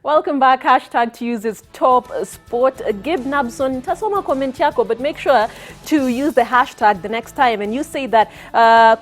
Welcome back. Hashtag to use is top sport. Gib Nabson, tasoma comment yako, but make sure to use the hashtag the next time. And you say that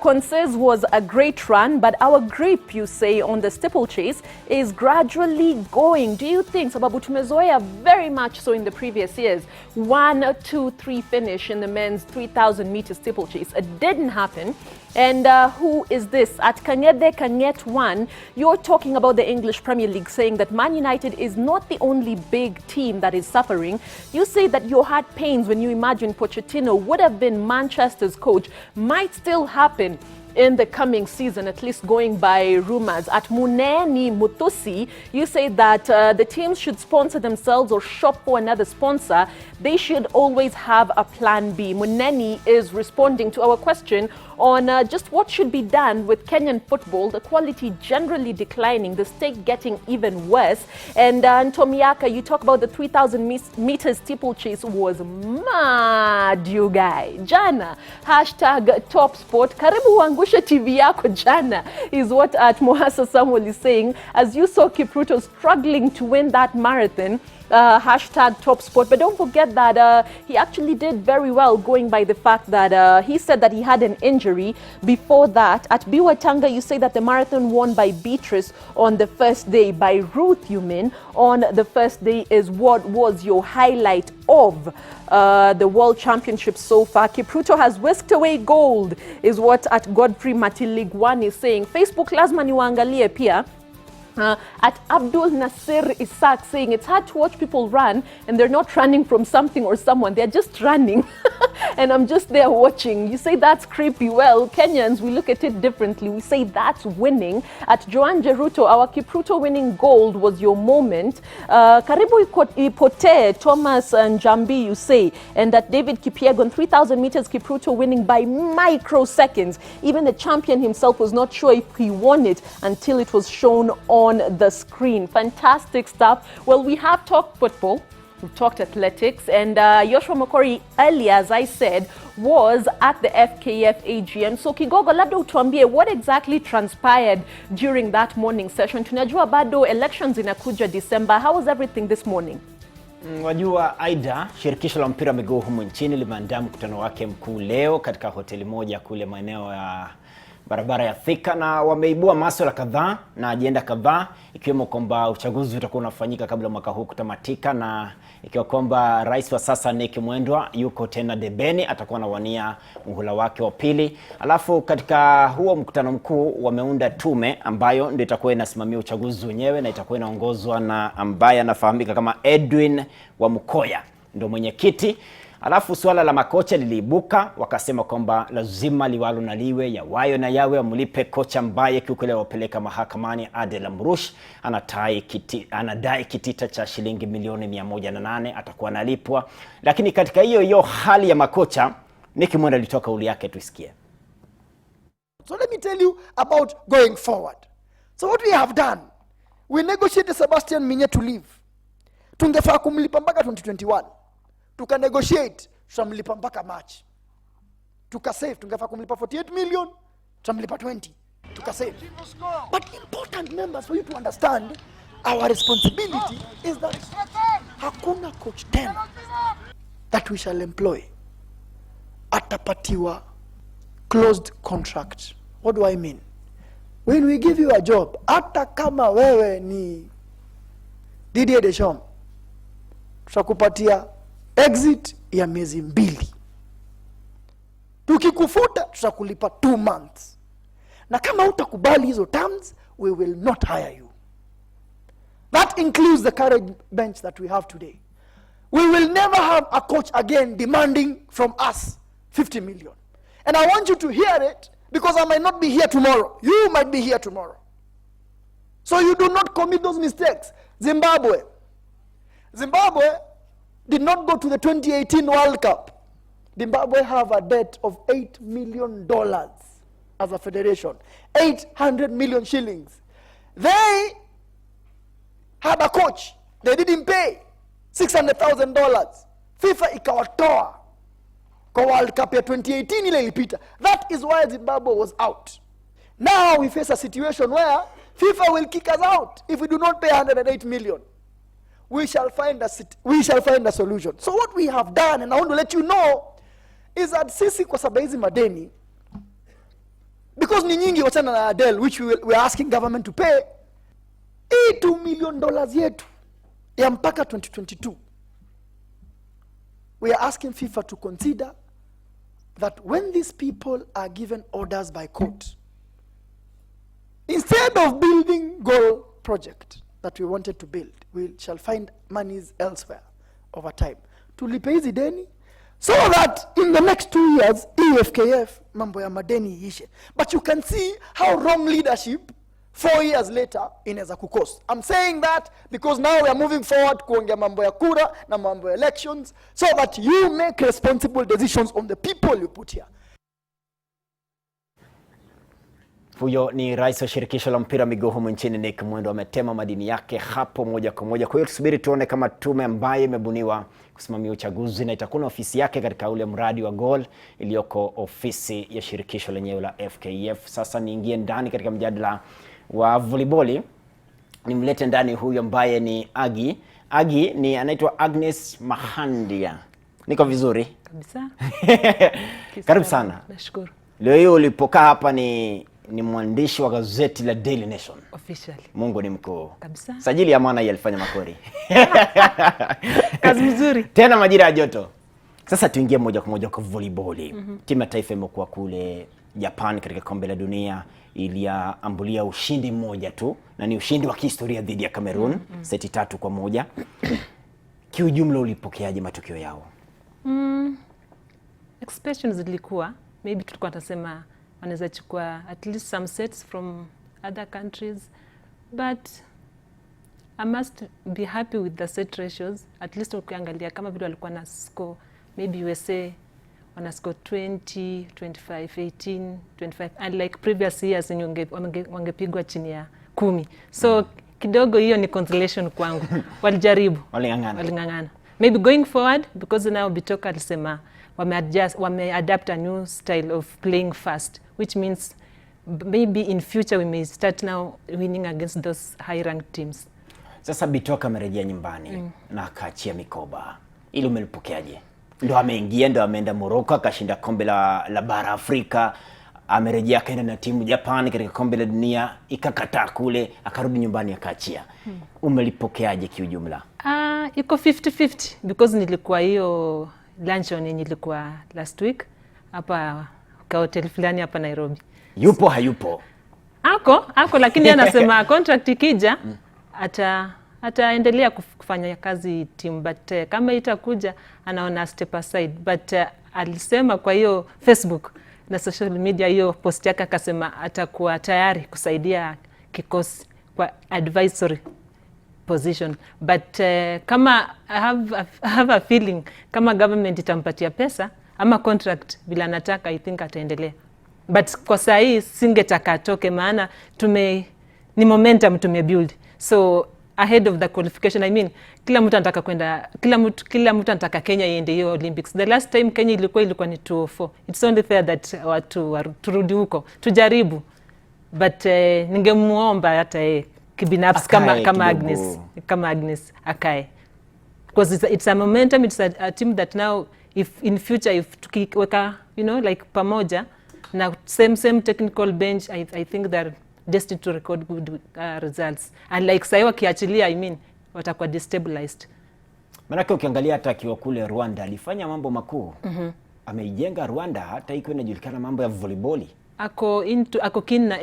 Conces was a great run, but our grip, you say, on the steeplechase is gradually going. Do you think, sababu tumezoea very much so in the previous years, 1, 2, 3 finish in the men's 3,000 meter steeplechase? It didn't happen. And who is this? At Kangede Kanget 1, you're talking about the English Premier League, saying that Man United is not the only big team that is suffering. You say that your heart pains when you imagine Pochettino would have been Manchester's coach. Might still happen in the coming season, at least going by rumors. At Muneni Mutusi, you say that the teams should sponsor themselves or shop for another sponsor. They should always have a plan B. Muneni is responding to our question on just what should be done with Kenyan football, the quality generally declining, the stake getting even worse. And Tomiaka, you talk about the 3,000 meters steeplechase was mad, you guys. Jana, hashtag top sport. Karibu wangusha TV yako jana is what at Mohasa Samuel is saying. As you saw Kipruto struggling to win that marathon, hashtag top sport. But don't forget that he actually did very well, going by the fact that he said that he had an injury before that. At Biwatanga, you say that the marathon won by Beatrice on the first day, by Ruth, you mean, on the first day is what was your highlight of the World Championship so far. Kipruto has whisked away gold, is what at Godfrey Mati League 1 is saying. Facebook lazima niwaangalie pia. At Abdul Nasir Isaac saying it's hard to watch people run and they're not running from something or someone, they're just running and I'm just there watching. You say that's creepy. Well, Kenyans, we look at it differently. We say that's winning. At Joan Jeruto, our Kipruto winning gold was your moment. Karibu Ipote, Thomas and Jambi, you say, and that David Kipiegon, 3,000 meters Kipruto winning by microseconds. Even the champion himself was not sure if he won it until it was shown on the screen. Fantastic stuff. Well, we have talked football, we've talked athletics, and Joshua Mokori earlier, as I said, was at the FKF AGM. So Kigogo, labda utuambie what exactly transpired during that morning session. Tunajua bado elections inakuja December. How was everything this morning? Wajua Aida, shirikisho la mpira miguu humu nchini limeandaa mkutano wake mkuu leo katika hoteli moja kule maeneo ya barabara ya Thika, na wameibua masuala kadhaa na ajenda kadhaa, ikiwemo kwamba uchaguzi utakuwa unafanyika kabla mwaka huu kutamatika, na ikiwa kwamba rais wa sasa Nick Mwendwa yuko tena debeni, atakuwa anawania muhula wake wa pili. Alafu katika huo mkutano mkuu wameunda tume ambayo ndio itakuwa inasimamia uchaguzi wenyewe, na itakuwa inaongozwa na ambaye anafahamika kama Edwin wa Mukoya, ndio mwenyekiti. Alafu suala la makocha liliibuka, wakasema kwamba lazima liwalo na liwe, yawayo na yawe, amlipe kocha ambaye kiukweli wapeleka mahakamani. Adel Amrush anadai kitita cha shilingi milioni 108 atakuwa analipwa. Lakini katika hiyo hali ya makocha, Nick Mwendwa alitoka kauli yake, tuisikie. So let me tell you about going forward. So what we have done, we negotiated Sebastian Minye to leave. Tungefaa kumlipa mpaka 2021. Tuka negotiate, tutamlipa mpaka March. Tuka save, tungefaa kumlipa 48 million, tutamlipa 20. Tuka save. But important members, for you to understand, our responsibility is that hakuna coach tena that we shall employ atapatiwa closed contract. What do I mean? When we give you a job, hata kama wewe ni Didier Deschamps, tutakupatia exit ya miezi 2. Tukikufuta tutakulipa 2 months. Na kama utakubali hizo terms, we will not hire you. That includes the current bench that we have today. We will never have a coach again demanding from us 50 million. And I want you to hear it, because I might not be here tomorrow. You might be here tomorrow. So you do not commit those mistakes. Zimbabwe did not go to the 2018 World Cup. Zimbabwe have a debt of $8 million as a federation. 800 million shillings. They had a coach. They didn't pay $600,000. FIFA ikawatoa kwa World Cup ya 2018 ile ilipita. That is why Zimbabwe was out. Now we face a situation where FIFA will kick us out if we do not pay 108 million. we shall find a solution. So what we have done, and I want to let you know, is that sisi kwa sababu hizi madeni, because ni nyingi wachana na Adele, which we are asking government to pay, $2 million yetu ya mpaka 2022. We are asking FIFA to consider that when these people are given orders by court, instead of building goal project that we wanted to build, we shall find monies elsewhere over time. Tulipe hizi deni, so that in the next 2 years, FKF, mambo ya madeni ishe. But you can see how wrong leadership 4 years later inaweza kukosa. I'm saying that because now we are moving forward kuongea mambo ya kura na mambo ya elections, so that you make responsible decisions on the people you put here. Huyo ni rais wa shirikisho la mpira miguu humu nchini Nick Mwendo, ametema madini yake hapo moja kwa moja. Kwa hiyo tusubiri tuone kama tume ambayo imebuniwa kusimamia uchaguzi na itakuwa na ofisi yake katika ule mradi wa goal iliyoko ofisi ya shirikisho lenyewe la FKF. Sasa niingie ndani katika mjadala wa volleyball. Nimlete ndani huyo ambaye ni Agi ni anaitwa Agnes Mahandia. Niko vizuri? Kabisa. Karibu sana. Nashukuru. Leo hiyo ulipokaa hapa ni mwandishi wa gazeti la Daily Nation. Officially. Mungu ni mkuu. Kabisa. Sajili ya maana alifanya makori. Kazi mzuri. Tena majira ya joto. Sasa tuingie moja kwa moja kwa volleyball. Timu ya taifa imekuwa kule Japan katika kombe la dunia, iliambulia ushindi mmoja tu, na ni ushindi wa kihistoria dhidi ya Cameroon, seti 3-1. Kiujumla ulipokeaje matokeo yao? Expectations zilikuwa, maybe tulikuwa tunasema wanaweza chukua at least some sets from other countries, but I must be happy with the set ratios. At least ukiangalia kama vile walikuwa na score, maybe USA wana score 20, 25, 18, 25, unlike previous years wangepigwa chini ya 10. So kidogo hiyo ni consolation kwangu. Walijaribu, walingangana. Maybe going forward, because now Bitoka alisema wame-adapt a new style of playing fast, which means maybe in future we may start now winning against those high-ranked teams. Sasa Bitoka amerejea nyumbani na akaachia mikoba. Ile umelipokeaje? Ndo ameingia, ndo ameenda Morocco akashinda kombe la bara Afrika, amerejea kaenda na timu Japan katika kombe la dunia, ikakataa kule, akarudi nyumbani akaachia. Umelipokeaje kiujumla? Iko 50-50 because nilikuwa hiyo luncheon yenye ilikuwa last week hapa kwa hotel fulani hapa Nairobi. Yupo hayupo? Ako lakini anasema contract ikija ataendelea kufanya kazi team, but kama itakuja anaona step aside, but alisema kwa hiyo Facebook na social media hiyo post yake akasema atakuwa tayari kusaidia kikosi kwa advisory position, but kama I have a feeling kama government itampatia pesa ama contract bila anataka, I think ataendelea, but kwa saa hii singetaka atoke, maana ni momentum tumebuild, so ahead of the qualification, I mean kila mtu anataka kwenda, kila mtu anataka Kenya iende hiyo Olympics. The last time Kenya ilikuwa ni 2004. It's only fair that watu turudi huko tujaribu, but ningemuomba hata kibinafsi kama Agnes akae, because it's a momentum, it's a team that now if in future if tukiweka like pamoja na same technical bench, I think they're destined to record good results, and like sasa wakiachilia, I mean watakuwa destabilized. Manake ukiangalia hata akiwa kule Rwanda alifanya mambo makuu. Ameijenga Rwanda hata iko inajulikana mambo ya volleyball. Ako keen na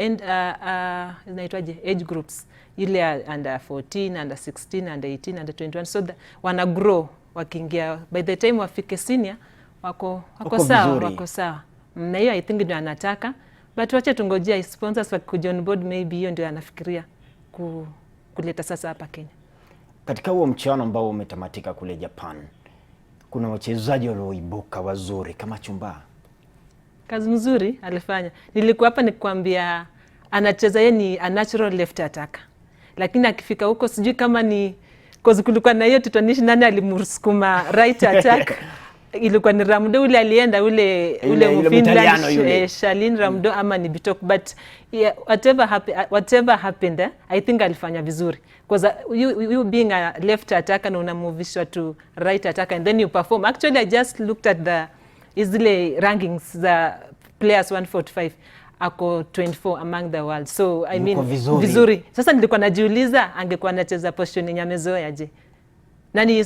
inaitwaje age groups, ile under 14, under 16, under 18, under 21, so wana grow wakiingia, by the time wafike senior wako sawa. Na hiyo I think ndio anataka, but wacha tungojea sponsors wakikuja on board, maybe hiyo ndio anafikiria kuleta sasa hapa Kenya. Katika huo mchuano ambao umetamatika kule Japan, kuna wachezaji walioibuka wazuri kama Chumba. Kazi nzuri alifanya. Nilikuwa hapa nikwambia anacheza yeye ni a natural left attacker, lakini akifika huko sijui kama ni cause kulikuwa na hiyo tutanishi nani alimsukuma right attack ilikuwa ni Ramdo ule alienda ule Finland, Charlene Ramdo ama ni Bitok, but yeah, whatever happened I think alifanya vizuri because you being a left attacker na unamovishwa to right attacker and then you perform. Actually I just looked at the easily rankings the players 145 ako 24 among the world, so I mean vizuri. Sasa nilikuwa najiuliza angekuwa anacheza position yenye amezoea je. Nani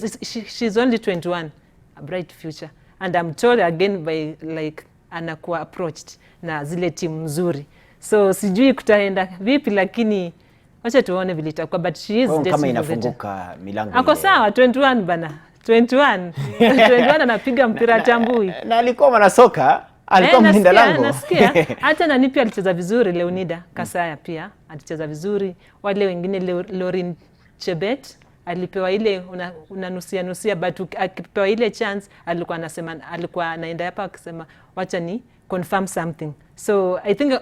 she's only 21, a bright future, and I'm told again by like anakuwa approached na zile timu nzuri, so sijui kutaenda vipi, lakini wacha tuone vile itakuwa, but she is kama inafunguka milango. Ako sawa 21 bana, 21 anapiga mpira tambui na alikuwa mwanasoka, alikuwa mlinda lango. Nasikia hata nani pia alicheza vizuri, Leonida Kasaya pia alicheza vizuri, wale wengine Lorin Chebet alipewa ile unanusia but akipewa ile chance alikuwa anasema, alikuwa anaenda hapa akisema wacha ni confirm something. So I think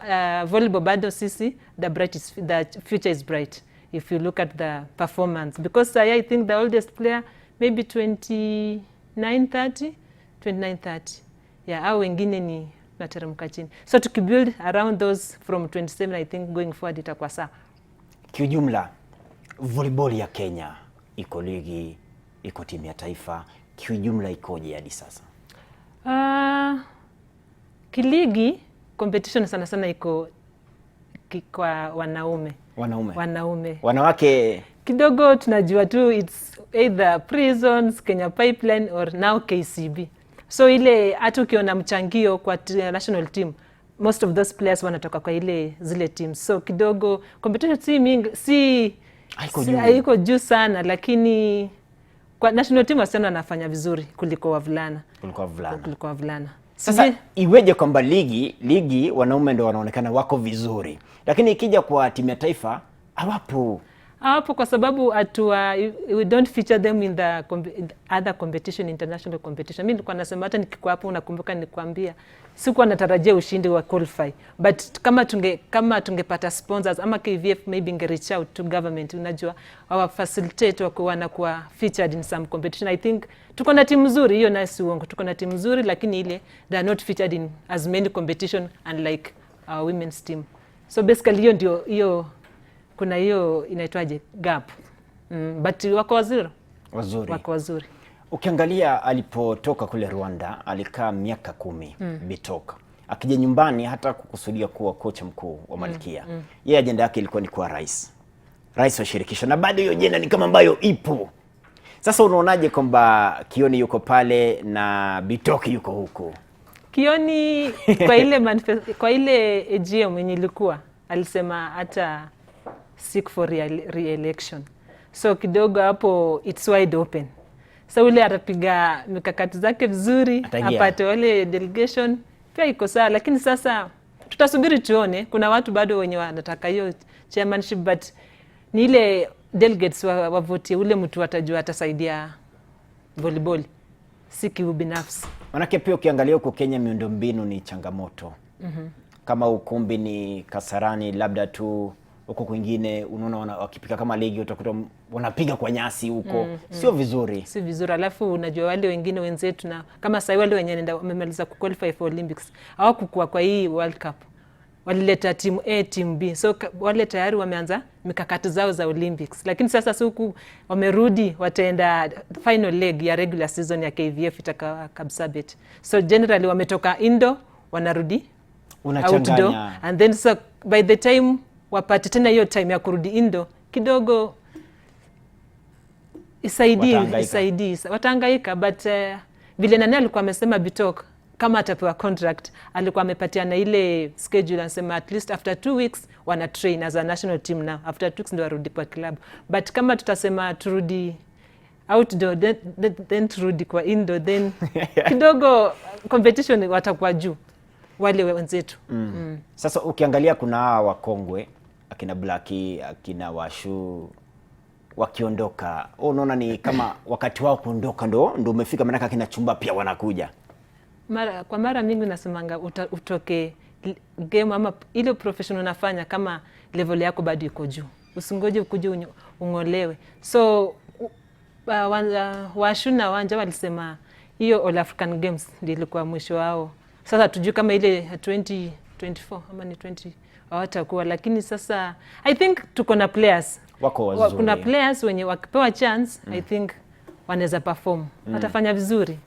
volleyball bado sisi the future is bright if you look at the performance, because I think the oldest player maybe 29-30 yeah, au wengine ni nateremka chini, so tukibuild around those from 27 I think going forward itakuwa sawa. Kiujumla volleyball ya Kenya iko ligi, iko timu ya taifa, kiujumla ikoje hadi sasa? Kiligi competition sana sana iko kwa wanaume. Wanawake kidogo tunajua tu, it's either Prisons, Kenya Pipeline or now KCB. So ile hata ukiona mchangio kwa national team, most of those players wanatoka kwa zile teams. So kidogo competition haiko juu sana, lakini kwa national team wasichana wanafanya vizuri kuliko wavulana. Sasa iweje kwamba ligi wanaume ndio wanaonekana wako vizuri, lakini ikija kwa timu ya taifa hawapo kwa sababu we don't feature them in the other competition, international competition. Mimi nilikuwa nasema hata nikikuwa hapo, unakumbuka nikwambia sikuwa natarajia ushindi wa qualify, but kama tungepata sponsors ama KVF maybe inge reach out to government, unajua our facilitate wanakuwa featured in some competition. I think tuko na timu nzuri, hiyo na si uongo, tuko na timu nzuri, lakini they are not featured in as many competition unlike our women's team. So basically hiyo kuna hiyo inaitwaje gap, but wako wazuri. Ukiangalia alipotoka kule Rwanda alikaa miaka 10 Bitok, akija nyumbani hata kukusudia kuwa kocha mkuu wa Malkia. Yeye ajenda yake ilikuwa ni kuwa rais wa shirikisho, na bado hiyo jenda ni kama ambayo ipo. Sasa unaonaje kwamba Kioni yuko pale na Bitok yuko huko? Kioni kwa ile AGM yenye ilikuwa alisema hata seek for re-election. So kidogo hapo it's wide open. So ule atapiga mikakati zake vizuri, apate wale delegation pia iko sawa, lakini sasa tutasubiri tuone. Kuna watu bado wenye wanataka hiyo chairmanship, but ni ile delegates wa vote ule mtu atajua atasaidia volleyball, si kiubinafsi. Manake pia ukiangalia huko Kenya miundombinu ni changamoto. Kama ukumbi ni Kasarani, labda tu huko kwingine unaona wakipika kama ligi utakuta wanapiga kwa nyasi huko. Sio vizuri. Alafu unajua wale wengine wenzetu, na kama sasa wale wenye wamemaliza kuqualify for Olympics hawakukua kwa hii World Cup, walileta team A team B, so wale tayari wameanza mikakati zao za Olympics. Lakini sasa siku wamerudi, wataenda final leg ya regular season ya KVF itakaa Kapsabet. So generally wametoka indo wanarudi outdoor, and then so by the time wapate tena hiyo time ya kurudi indo kidogo isaidii watahangaika. But vile nani alikuwa amesema Bitok kama atapewa contract alikuwa amepatia na ile schedule, anasema at least after 2 weeks wana train as a national team, now after 2 weeks ndio warudi kwa club. But kama tutasema turudi outdoor then turudi kwa indoor, then kidogo competition watakuwa juu wale wenzetu. Sasa ukiangalia kuna hawa wakongwe akina Blackie, akina Washu wakiondoka, unaona ni kama wakati wao kuondoka ndo umefika, maana akina Chumba pia wanakuja. Mara mingi nasemanga utoke game ama ile professional unafanya kama level yako bado iko juu, usingoje ukuje ungolewe. So Washu na Wanja walisema hiyo All African Games ndio ilikuwa mwisho wao. Sasa tujui kama ile 2024 ama ni 20 hawatakuwa, lakini sasa I think tuko na players wako wazuri. Kuna players wenye wakipewa chance I think wanaweza perform, watafanya vizuri.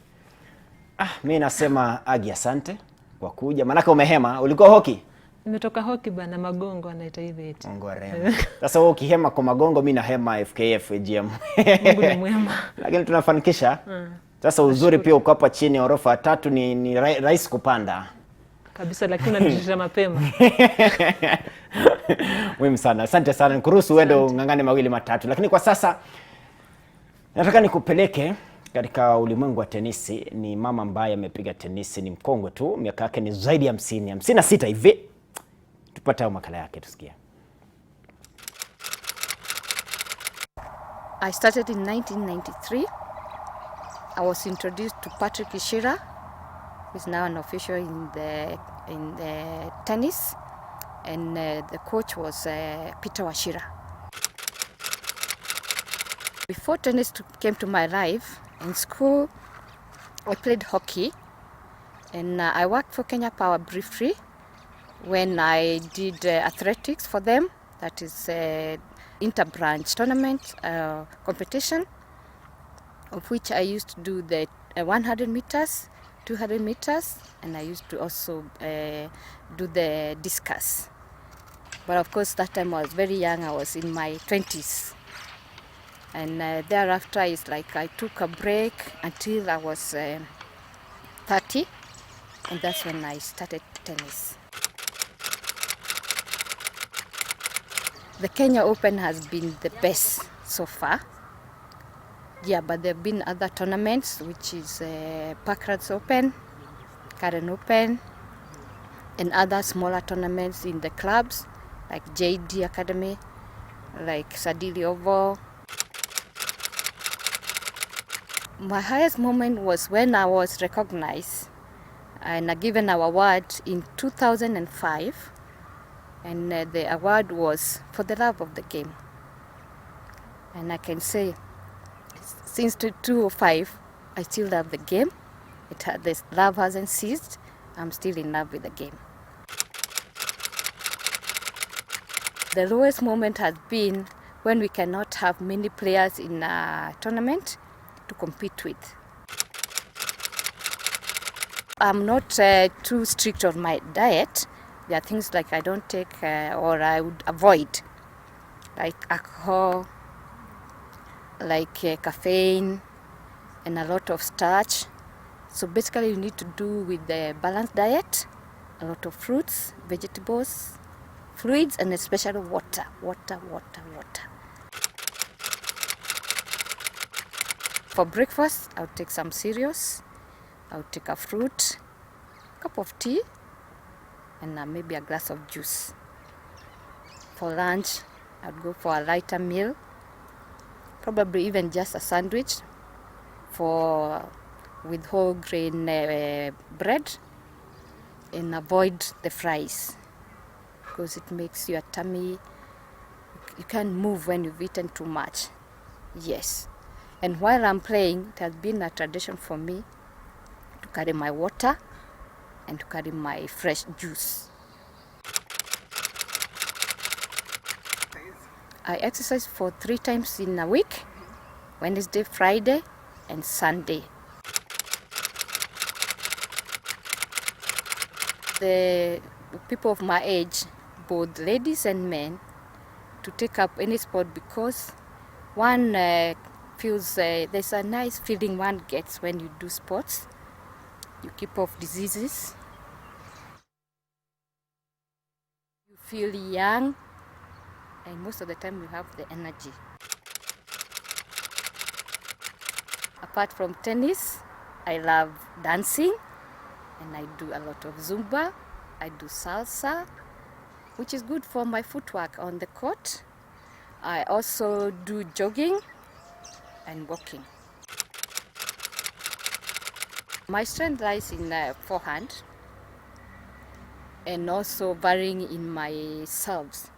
Mimi nasema Agi, asante kwa kuja. Manaka umehema, ulikuwa hockey? Nimetoka hockey bana, Magongo anaita hivi eti. Mungu arehemu. Sasa wewe ukihema kwa Magongo, mimi nahema FKF GM. Mungu ni mwema. Lakini tunafanikisha. Sasa uzuri pia uko hapa chini orofa 3 ni rahisi kupanda. Kabisa, lakini unanitisha mapema. Muhimu sana. Asante sana. Nikuruhusu uende ungangane mawili matatu. Lakini kwa sasa nataka nikupeleke katika ulimwengu wa tenisi. Ni mama ambaye amepiga tenisi, ni mkongwe tu, miaka yake ni zaidi ya 50, 56 hivi. Tupate makala yake tusikie. I started in 1993. I was introduced to Patrick Ishira, who is now an official in the tennis, and the coach was Peter Washira. Before tennis came to my life, in school I played hockey, and I worked for Kenya Power briefly when I did athletics for them, that is inter-branch tournament competition, of which I used to do the 100 meters, 200 meters, and I used to also do the discus. But of course that time I was very young, I was in my 20s. And thereafter it's like I took a break until I was 30, and that's when I started tennis. The Kenya Open has been the best so far. Yeah, but there have been other tournaments, which is Parklands Open, Karen Open, and other smaller tournaments in the clubs, like JD Academy, like Sadili Oval. My highest moment was when I was recognized and given our award in 2005. And the award was for the love of the game. And I can say, since 2005, I still love the game. This love hasn't ceased. I'm still in love with the game. The lowest moment has been when we cannot have many players in a tournament to compete with. I'm not too strict on my diet. There are things like I don't take or I would avoid, like alcohol, like caffeine, and a lot of starch. So basically you need to do with the balanced diet, a lot of fruits, vegetables, fluids, and especially water. For breakfast, I'll take some cereals, I'll take a fruit, cup of tea, and maybe a glass of juice. For lunch, I'd go for a lighter meal, probably even just a sandwich with whole grain bread, and avoid the fries because it makes your tummy, you can't move when you've eaten too much. Yes. And while I'm playing, it has been a tradition for me to carry my water and to carry my fresh juice. I exercise for 3 times in a week, Wednesday, Friday, and Sunday. The people of my age, both ladies and men, to take up any sport because one feels there's a nice feeling one gets when you do sports. You keep off diseases. You feel young, and most of the time you have the energy. Apart from tennis, I love dancing, and I do a lot of Zumba. I do salsa, which is good for my footwork on the court. I also do jogging and walking. My strength lies in forehand and also varying in my serves.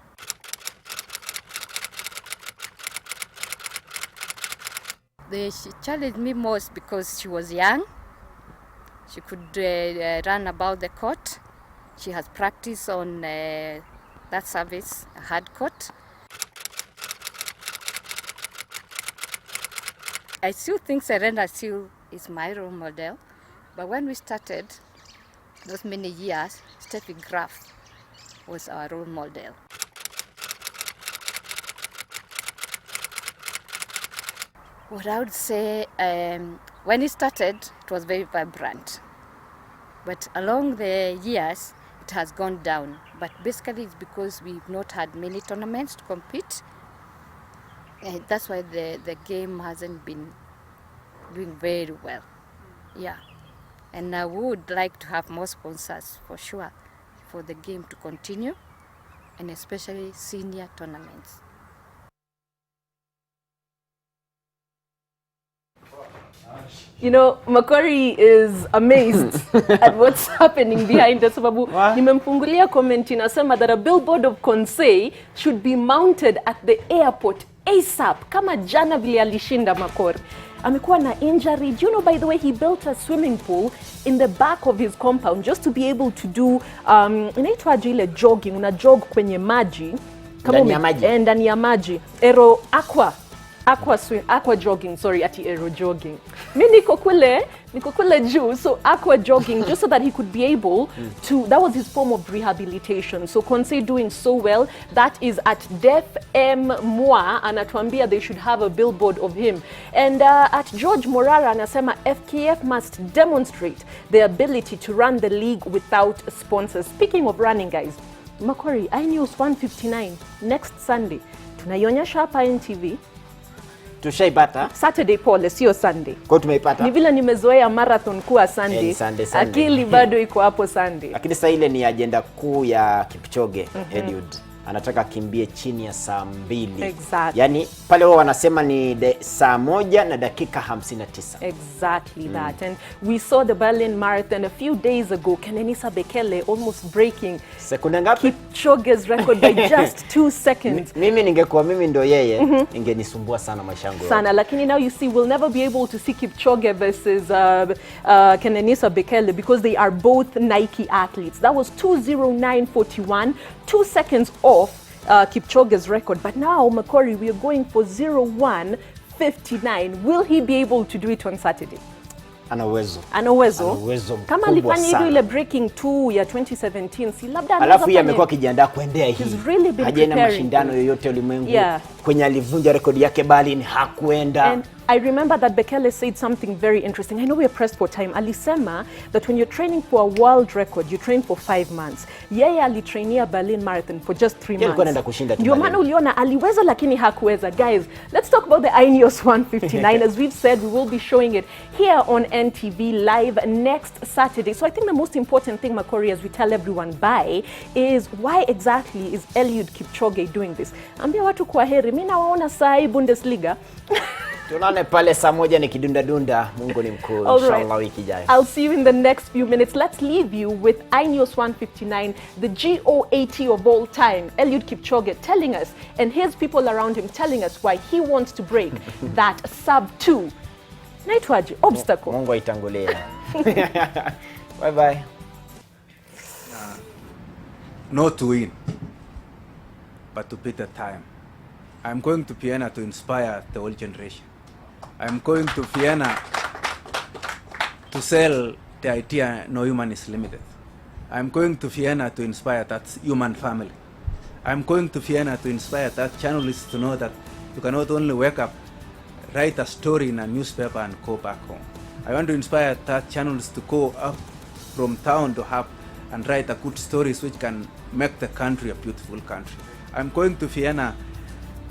She challenged me most because she was young She could run about the court. She has practice on that service, hard court. I still think Serena still is my role model. But when we started, those many years, Steffi Graf was our role model. What I would say, when it started, it was very vibrant. But along the years, it has gone down. But basically, it's because we've not had many tournaments to compete. And that's why the game hasn't been doing very well. Yeah. And I would like to have more sponsors, for sure, for the game to continue, and especially senior tournaments. You know, Makori is amazed at what's happening behind us. Sababu nimemfungulia comment inasema that a billboard of Konsei should be mounted at the airport ASAP. Kama jana vile alishinda Makori. Amekuwa na injury. Do you know, by the way, he built a swimming pool in the back of his compound just to be able to do inaitwaje ile jogging, una jog kwenye maji. Ndani ya maji. Aero aqua jogging, sorry, ati aero jogging. Mi niko kule juu, so aqua jogging, just so that he could be able to, that was his form of rehabilitation. So Konsei doing so well, that is at Def M Mwa, anatuambia they should have a billboard of him. And at George Morara anasema FKF must demonstrate the ability to run the league without sponsors. Speaking of running, guys, Makori, INEOS 159, next Sunday. Tunaionyesha hapa NTV. Tushaipata Saturday pole, sio Sunday. Kwa tumeipata. Ni vile nimezoea marathon kuwa Sunday. Sunday. Akili bado iko hapo Sunday. Lakini sasa ile ni agenda kuu ya Kipchoge, Eliud. Anataka kimbie chini ya saa 2. Exactly. Yani pale wao wanasema ni saa 1 na dakika 59. Exactly that. And we saw the Berlin Marathon a few days ago. Kenenisa Bekele almost breaking sekunde ngapi? Kipchoge's record by just 2 seconds. Mimi ningekuwa mimi ndo yeye, ingenisumbua sana maisha yangu. Sana, lakini now you see we'll never be able to see Kipchoge versus Kenenisa Bekele because they are both Nike athletes. That was 2:09.41, 2 seconds off Kipchoge's record. But now, Makori, we are going for 01:59. Will he be able to do it on Saturday? Ana uwezo. Kama alifanya hiyo ile breaking 2 ya 2017, si labda anaweza. Alafu yeye amekuwa akijiandaa kuendea hii. Hajaenda mashindano yoyote ulimwengu. Kwenye alivunja rekodi yake Berlin hakuenda. And I remember that Bekele said something very interesting. I know we are pressed for time. Alisema that when you're training for a world record, you train for 5 months. Yeye alitrainia Berlin Marathon for just 3 months. Alikuwa anaenda kushinda tu. Ndio maana uliona aliweza lakini hakuweza. Guys, let's talk about the INEOS 159. As we've said, we will be showing it here on NTV live next Saturday. So I think the most important thing, Makori, as we tell everyone bye, is why exactly is Eliud Kipchoge doing this? Ambia watu kwa heri. Mimi nawaona saa hii Bundesliga. Tunane pale saa 1 ni kidunda. Mungu ni mkuu. Inshallah wiki ijayo. I'll see you in the next few minutes. Let's leave you with INEOS 159, the GOAT of all time, Eliud Kipchoge, telling us, and his people around him telling us why he wants to break that sub-2. Naitwaje? Obstacle. Mungu aitangulie. Bye bye. Not to win, but to beat the time. I'm going to Vienna to inspire the whole generation. I'm going to Vienna to sell the idea no human is limited. I'm going to Vienna to inspire that human family. I'm going to Vienna to inspire that journalists to know that you can not only wake up, write a story in a newspaper and go back home. I want to inspire that journalists to go up from town to hub and write a good stories which can make the country a beautiful country. I'm going to Vienna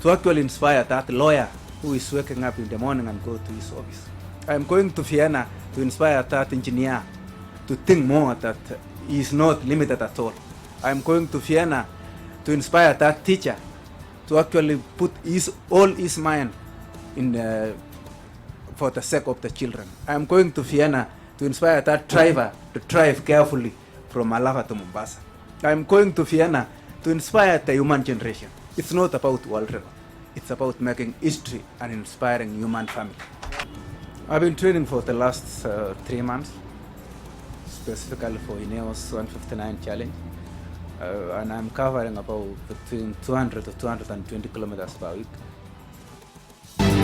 to actually inspire that lawyer who is waking up in the morning and go to his office. I'm going to Vienna to inspire that engineer to think more that he is not limited at all. I'm going to Vienna to inspire that teacher to actually put all his mind in for the sake of the children. I'm going to Vienna to inspire that driver to drive carefully from Malava to Mombasa. I'm going to Vienna to inspire the human generation. It's not about world record. It's about making history and inspiring human family. I've been training for the last 3 months. specifically for INEOS 159 challenge. And I'm covering about between 200 to 220 kilometers per week.